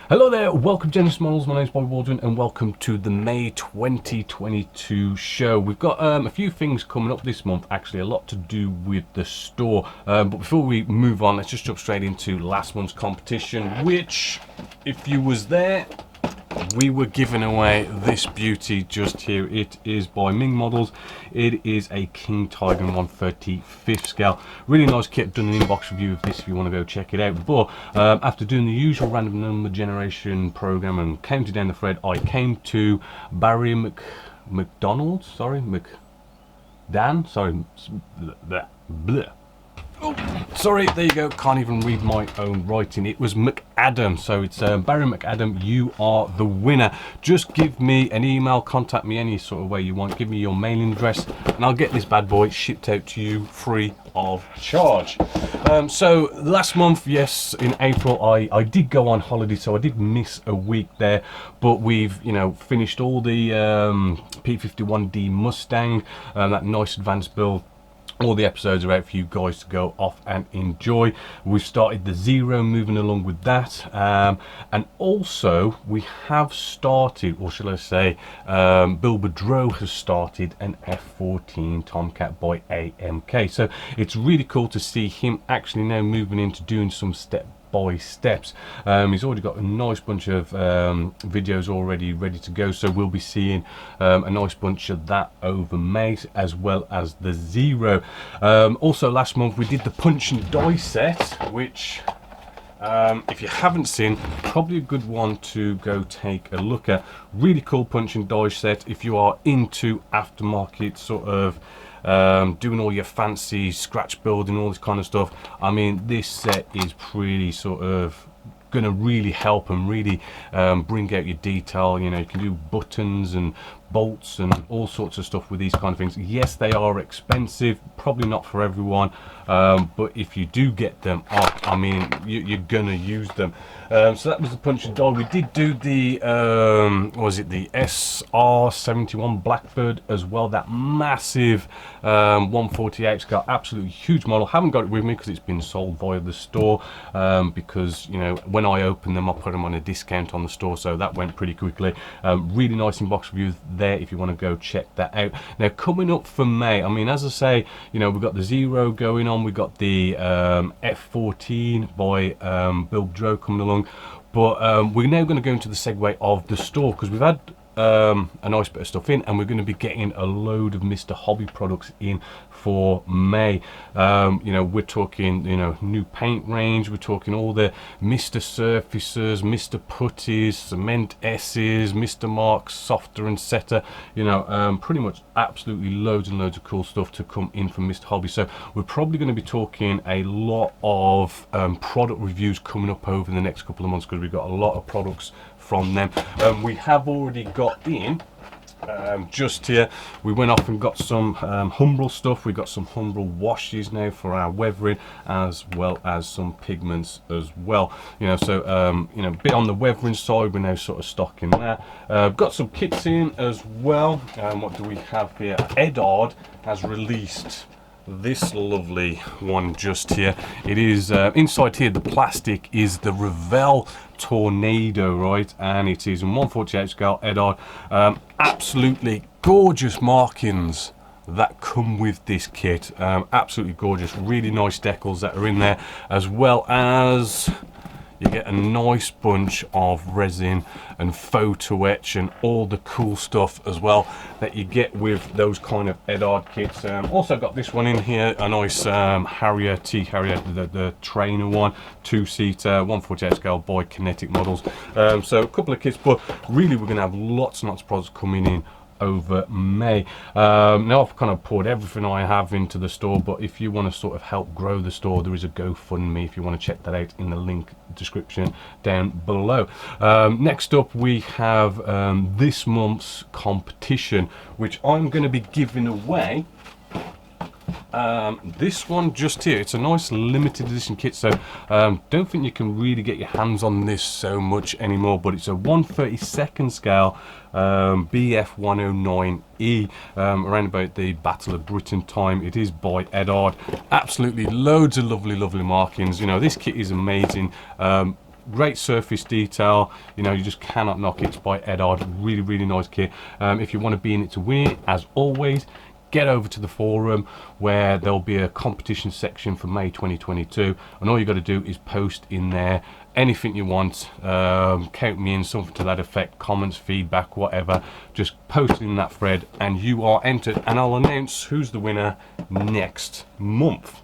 Hello there, welcome to Genessis Models. My name is Bobby Baldwin and welcome to the May 2022 show. We've got a few things coming up this month, actually a lot to do with the store. But before we move on, let's just jump straight into last month's competition, which, if you was there, we were giving away this beauty just here. It is by Ming Models. It is a King Tiger 1/35th scale. Really nice kit. Done an inbox review of this if you want to go check it out. But after doing the usual random number generation program and counting down the thread, I came to Barry McDonald. Sorry, McDan. Sorry, bleh. Oh, sorry, there you go, can't even read my own writing. It was McAdam, so it's Barry McAdam, you are the winner. Just give me an email, contact me any sort of way you want, give me your mailing address, and I'll get this bad boy shipped out to you free of charge. So last month, yes, in April, I did go on holiday, so I did miss a week there, but we've, finished all the P51D Mustang, that nice advanced build. All the episodes are out for you guys to go off and enjoy. We've started the Zero, moving along with that, and also we have started, or shall I say, Bill Boudreau has started an F14 Tomcat by AMK. So it's really cool to see him actually now moving into doing some step by steps. He's already got a nice bunch of videos already ready to go, so we'll be seeing a nice bunch of that over May, as well as the Zero. Also last month we did the punch and die set, which if you haven't seen, probably a good one to go take a look at. Really cool punch and die set if you are into aftermarket sort of doing all your fancy scratch building, all this kind of stuff. I mean, this set is pretty sort of gonna really help and really bring out your detail. You can do buttons and bolts and all sorts of stuff with these kind of things. Yes, they are expensive, probably not for everyone, but if you do get them up, I mean, you're gonna use them. So that was the punch and die. We did do the was it the SR71 Blackbird as well, that massive 148 scale, absolutely huge model. Haven't got it with me because it's been sold via the store, because when I opened them I put them on a discount on the store, so that went pretty quickly. Really nice inbox review there if you want to go check that out. Now coming up for May, I mean, as I say, we've got the Zero going on, we've got the F14 by Bill Boudreau coming along, but we're now going to go into the segue of the store, because we've had a nice bit of stuff in, and we're going to be getting a load of Mr. Hobby products in for May. We're talking new paint range, we're talking all the Mr. Surfacers, Mr. Putties, Cement S's, Mr. Marks, Softer and Setter, pretty much absolutely loads and loads of cool stuff to come in from Mr. Hobby. So we're probably going to be talking a lot of product reviews coming up over the next couple of months, because we've got a lot of products from them. We have already got in just here, we went off and got some Humbrol stuff. We got some Humbrol washes now for our weathering, as well as some pigments as well. So a bit on the weathering side, we're now sort of stocking that. Got some kits in as well. What do we have here? Edard has released this lovely one just here. It is inside here, the plastic is the Revell Tornado, right, and it is in 148 scale Edard. Absolutely gorgeous markings that come with this kit, absolutely gorgeous. Really nice decals that are in there, as well as you get a nice bunch of resin and photo etch and all the cool stuff as well that you get with those kind of Edard kits. Also got this one in here, a nice Harrier, T-Harrier, the trainer one, 2-seater, 148 scale by Kinetic Models. So a couple of kits, but really we're going to have lots and lots of products coming in over May. Now I've kind of poured everything I have into the store, but if you want to sort of help grow the store, there is a GoFundMe if you want to check that out in the link description down below. Next up we have this month's competition, which I'm going to be giving away. This one just here, it's a nice limited edition kit, so don't think you can really get your hands on this so much anymore, but it's a 1/32 scale BF109E, around about the Battle of Britain time. It is by Edard. Absolutely loads of lovely markings. This kit is amazing. great surface detail, you know, you just cannot knock it. It's by Eddard, really nice kit. If you want to be in it to win it, as always, get over to the forum where there'll be a competition section for May 2022, and all you got to do is post in there anything you want. Count me in, something to that effect, comments, feedback, whatever. Just post in that thread and you are entered, and I'll announce who's the winner next month.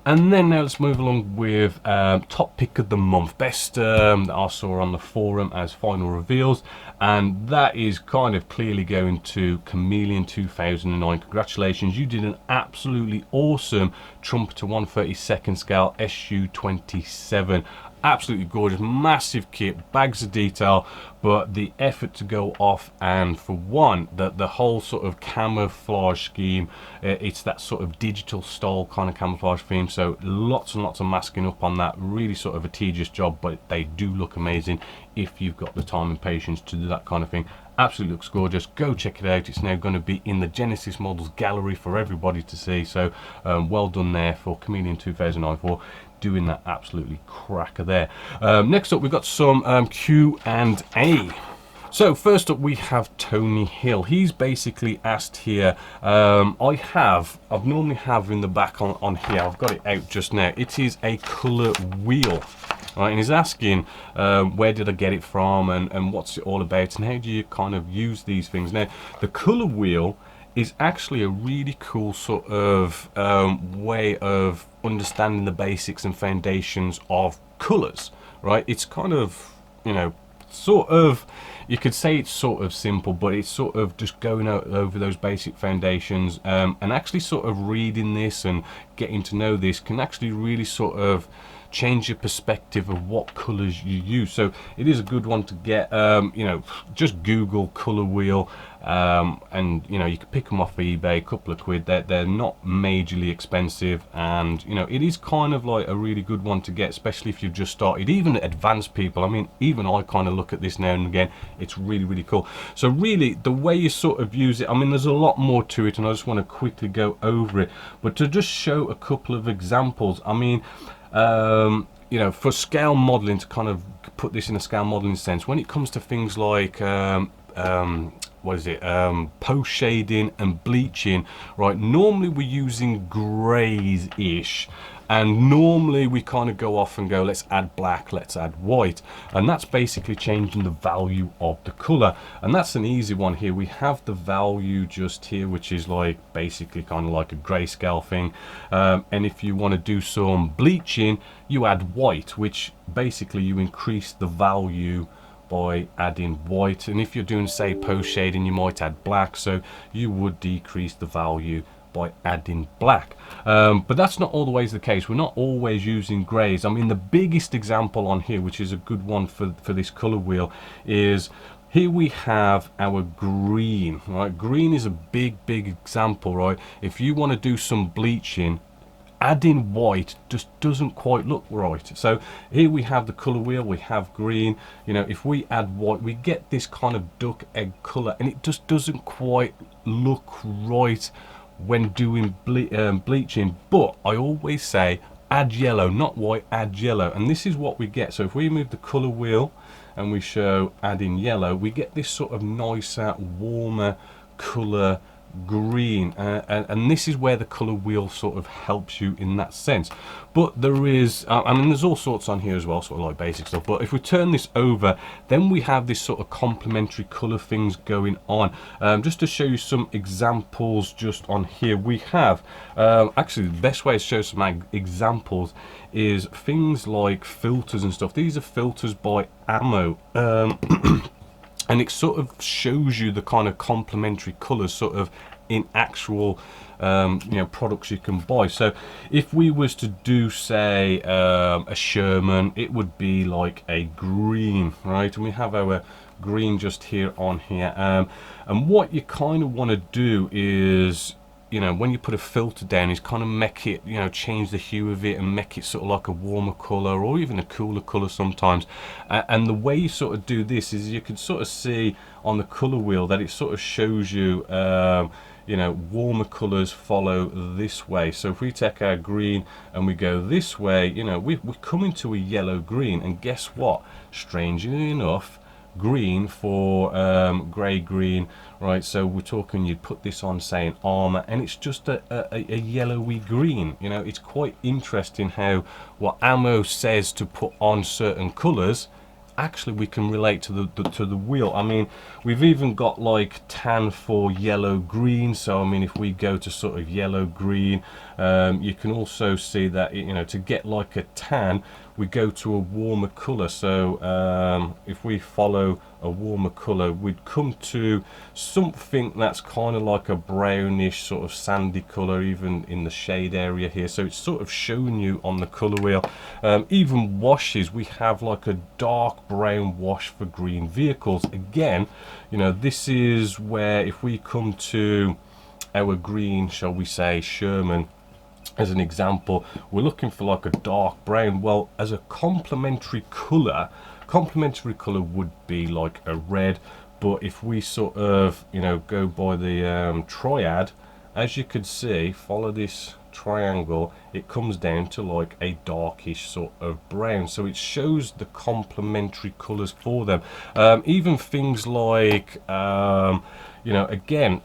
And then now let's move along with top pick of the month, best that I saw on the forum as final reveals, and that is kind of clearly going to Chameleon 2009. Congratulations, you did an absolutely awesome Trumpeter 1/32 scale SU-27. Absolutely gorgeous, massive kit, bags of detail, but the effort to go off, and for one, the whole sort of camouflage scheme, it's that sort of digital style kind of camouflage theme, so lots and lots of masking up on that. Really sort of a tedious job, but they do look amazing if you've got the time and patience to do that kind of thing. Absolutely looks gorgeous. Go check it out. It's now going to be in the Genesis models gallery for everybody to see, so well done there for Chameleon 2009 for doing that absolutely cracker there. Next up, we've got some Q&A. So first up, we have Tony Hill. He's basically asked here, I've normally have in the back on here, I've got it out just now, it is a colour wheel. Right, and he's asking where did I get it from, and what's it all about, and how do you kind of use these things. Now, the colour wheel is actually a really cool sort of way of understanding the basics and foundations of colours, right? It's kind of, you know, sort of, you could say it's sort of simple, but it's sort of just going out over those basic foundations, and actually sort of reading this and getting to know this can actually really sort of change your perspective of what colors you use. So it is a good one to get. You know, just Google color wheel, and you know, you can pick them off eBay, a couple of quid. They're not majorly expensive, and you know, it is kind of like a really good one to get, especially if you've just started. Even advanced people, I mean, even I kind of look at this now and again. It's really cool. So really, the way you sort of use it, I mean, there's a lot more to it, and I just want to quickly go over it, but to just show a couple of examples. I mean, you know, for scale modeling, to kind of put this in a scale modeling sense, when it comes to things like what is it, post shading and bleaching, right, normally we're using grays ish, and normally we kind of go off and go, let's add black, let's add white, and that's basically changing the value of the color. And that's an easy one here. We have the value just here, which is like basically kind of like a grayscale thing, and if you want to do some bleaching, you add white, which basically you increase the value by adding white. And if you're doing, say, post shading, you might add black, so you would decrease the value by adding black. But that's not all the ways the case. We're not always using grays. I mean, the biggest example on here, which is a good one for this color wheel, is here we have our green, right? Green is a big example, right? If you want to do some bleaching, adding white just doesn't quite look right. So here we have the color wheel, we have green. You know, if we add white, we get this kind of duck egg color, and it just doesn't quite look right when doing bleaching. But I always say add yellow, not white, add yellow, and this is what we get. So if we move the color wheel and we show adding yellow, we get this sort of nicer, warmer color green, and this is where the color wheel sort of helps you in that sense. But there is I mean, there's all sorts on here as well, sort of like basic stuff, but if we turn this over, then we have this sort of complementary color things going on. Just to show you some examples just on here, we have actually the best way to show some examples is things like filters and stuff. These are filters by Ammo, and it sort of shows you the kind of complementary colors sort of in actual you know, products you can buy. So if we was to do, say, a Sherman, it would be like a green, right? And we have our green just here on here, and what you kind of want to do is, you know, when you put a filter down, is kind of make it, you know, change the hue of it and make it sort of like a warmer color or even a cooler color sometimes. And the way you sort of do this is you can sort of see on the color wheel that it sort of shows you you know, warmer colors follow this way. So if we take our green and we go this way, you know, we're coming to a yellow green, and guess what, strangely enough, green for grey green, right? So we're talking, you'd put this on, say, an armor, and it's just a yellowy green. You know, it's quite interesting how what ammo says to put on certain colors, actually we can relate to the wheel. I mean, we've even got like tan for yellow green. So I mean, if we go to sort of yellow green, you can also see that, you know, to get like a tan, we go to a warmer color. So if we follow a warmer color, we'd come to something that's kind of like a brownish sort of sandy color, even in the shade area here. So it's sort of showing you on the color wheel. Even washes, we have like a dark brown wash for green vehicles. Again, you know, this is where if we come to our green, shall we say, Sherman as an example, we're looking for like a dark brown. Well, as a complementary color would be like a red. But if we sort of, you know, go by the triad, as you could see, follow this triangle, it comes down to like a darkish sort of brown. So it shows the complementary colors for them. Even things like you know, again,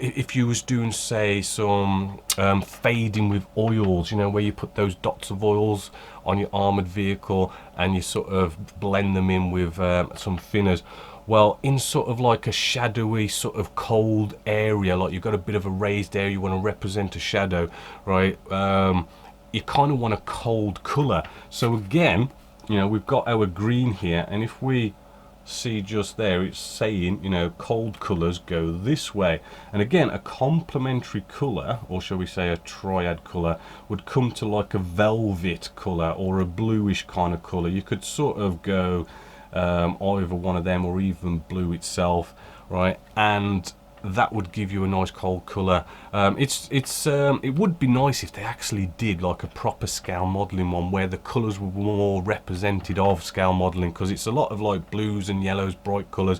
if you was doing, say, some fading with oils, you know, where you put those dots of oils on your armored vehicle and you sort of blend them in with some thinners. Well, in sort of like a shadowy sort of cold area, like you've got a bit of a raised area, you want to represent a shadow, right? You kind of want a cold color. So again, you know, we've got our green here, and if we see just there, it's saying, you know, cold colors go this way. And again, a complementary color, or shall we say a triad color, would come to like a velvet color or a bluish kind of color. You could sort of go either one of them, or even blue itself, right? And that would give you a nice cold color. It would be nice if they actually did like a proper scale modeling one where the colors were more represented of scale modeling, because it's a lot of like blues and yellows, bright colors.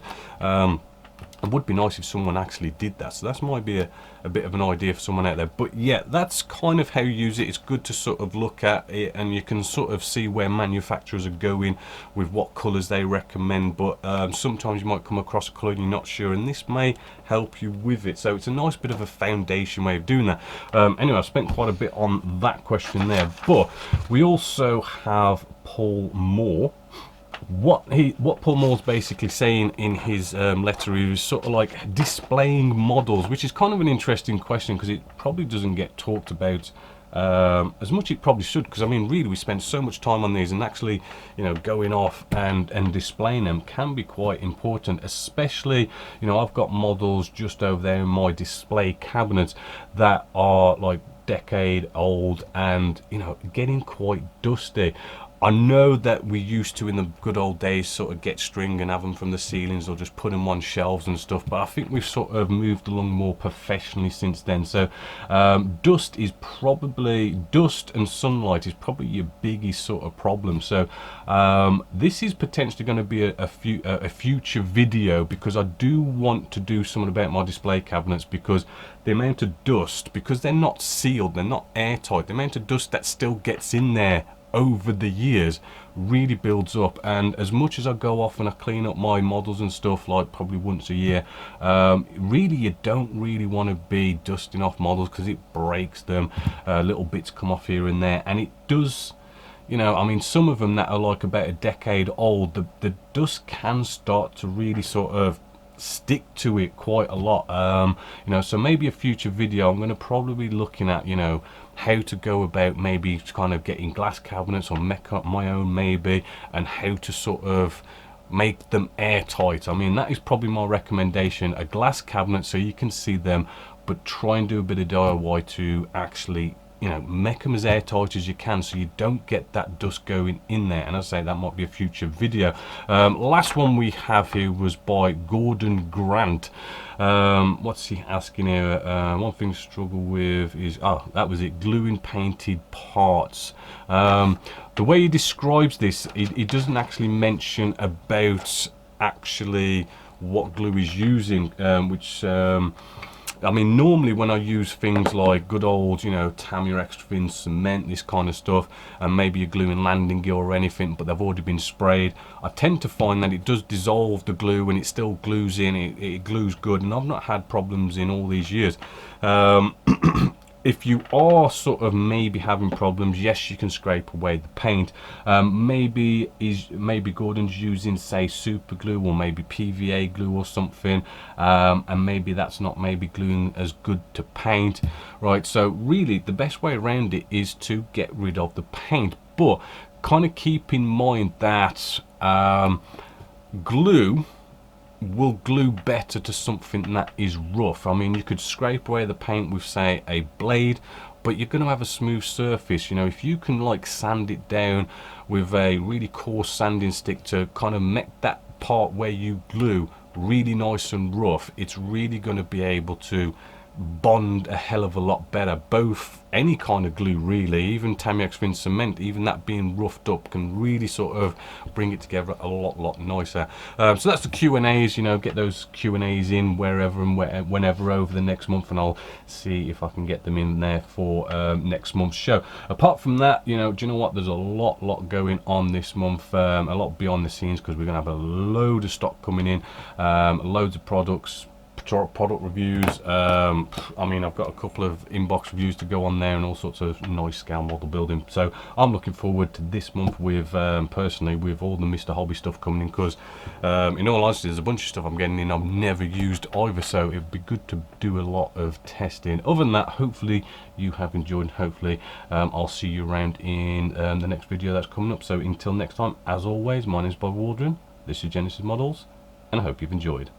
It would be nice if someone actually did that. So that might be a bit of an idea for someone out there. But yeah, that's kind of how you use it. It's good to sort of look at it, and you can sort of see where manufacturers are going with what colors they recommend. But sometimes you might come across a color and you're not sure, and this may help you with it. So it's a nice bit of a foundation way of doing that. Anyway, I've spent quite a bit on that question there. But we also have Paul Moore. What Paul Moore's basically saying in his letter is sort of like displaying models, which is kind of an interesting question, because it probably doesn't get talked about as much it probably should, because I mean, really, we spend so much time on these, and actually, you know, going off and displaying them can be quite important. Especially, you know, I've got models just over there in my display cabinet that are like decade old and, you know, getting quite dusty. I know that we used to, in the good old days, sort of get string and have them from the ceilings or just put them on shelves and stuff, but I think we've sort of moved along more professionally since then. So dust and sunlight is probably your biggest sort of problem. So this is potentially going to be a future video, because I do want to do something about my display cabinets, because the amount of dust, because they're not sealed, they're not airtight, the amount of dust that still gets in there over the years really builds up. And as much as I go off and I clean up my models and stuff, like probably once a year, really you don't really want to be dusting off models, because it breaks them. Little bits come off here and there, and it does, you know, I mean, some of them that are like about a decade old, the dust can start to really sort of stick to it quite a lot. You know, so maybe a future video I'm going to probably be looking at, you know, how to go about maybe kind of getting glass cabinets, or make up my own maybe, and how to sort of make them airtight. I mean, that is probably my recommendation, a glass cabinet so you can see them, but try and do a bit of DIY to actually, you know, make them as airtight as you can, so you don't get that dust going in there. And I say that might be a future video. Last one we have here was by Gordon Grant. What's he asking here? One thing to struggle with is, that was it, gluing painted parts. The way he describes this, he doesn't actually mention about actually what glue he's using, which I mean, normally when I use things like good old, you know, Tamiya extra thin cement, this kind of stuff, and maybe you're gluing landing gear or anything, but they've already been sprayed, I tend to find that it does dissolve the glue and it still glues in, it glues good, and I've not had problems in all these years. If you are sort of maybe having problems, yes, you can scrape away the paint. Maybe Gordon's using, say, super glue or maybe PVA glue or something, and maybe that's not maybe gluing as good to paint, right? So really the best way around it is to get rid of the paint, but kind of keep in mind that glue will glue better to something that is rough. I mean, you could scrape away the paint with, say, a blade, but you're going to have a smooth surface. You know, if you can like sand it down with a really coarse sanding stick to kind of make that part where you glue really nice and rough, it's really going to be able to bond a hell of a lot better. Both, any kind of glue really, even Tamiya thin cement, even that being roughed up, can really sort of bring it together a lot nicer. So that's the Q&As. You know, get those Q&As in wherever and whenever over the next month, and I'll see if I can get them in there for next month's show. Apart from that, you know, do you know what, there's a lot going on this month, a lot beyond the scenes, because we're gonna have a load of stock coming in, loads of product reviews. I mean, I've got a couple of inbox reviews to go on there and all sorts of nice scale model building, so I'm looking forward to this month with personally with all the Mr. Hobby stuff coming in, because in all honesty there's a bunch of stuff I'm getting in I've never used either, so it'd be good to do a lot of testing. Other than that, hopefully you have enjoyed. Hopefully I'll see you around in the next video that's coming up. So until next time, as always, my name is Bob Waldron, this is Genessis Models, and I hope you've enjoyed.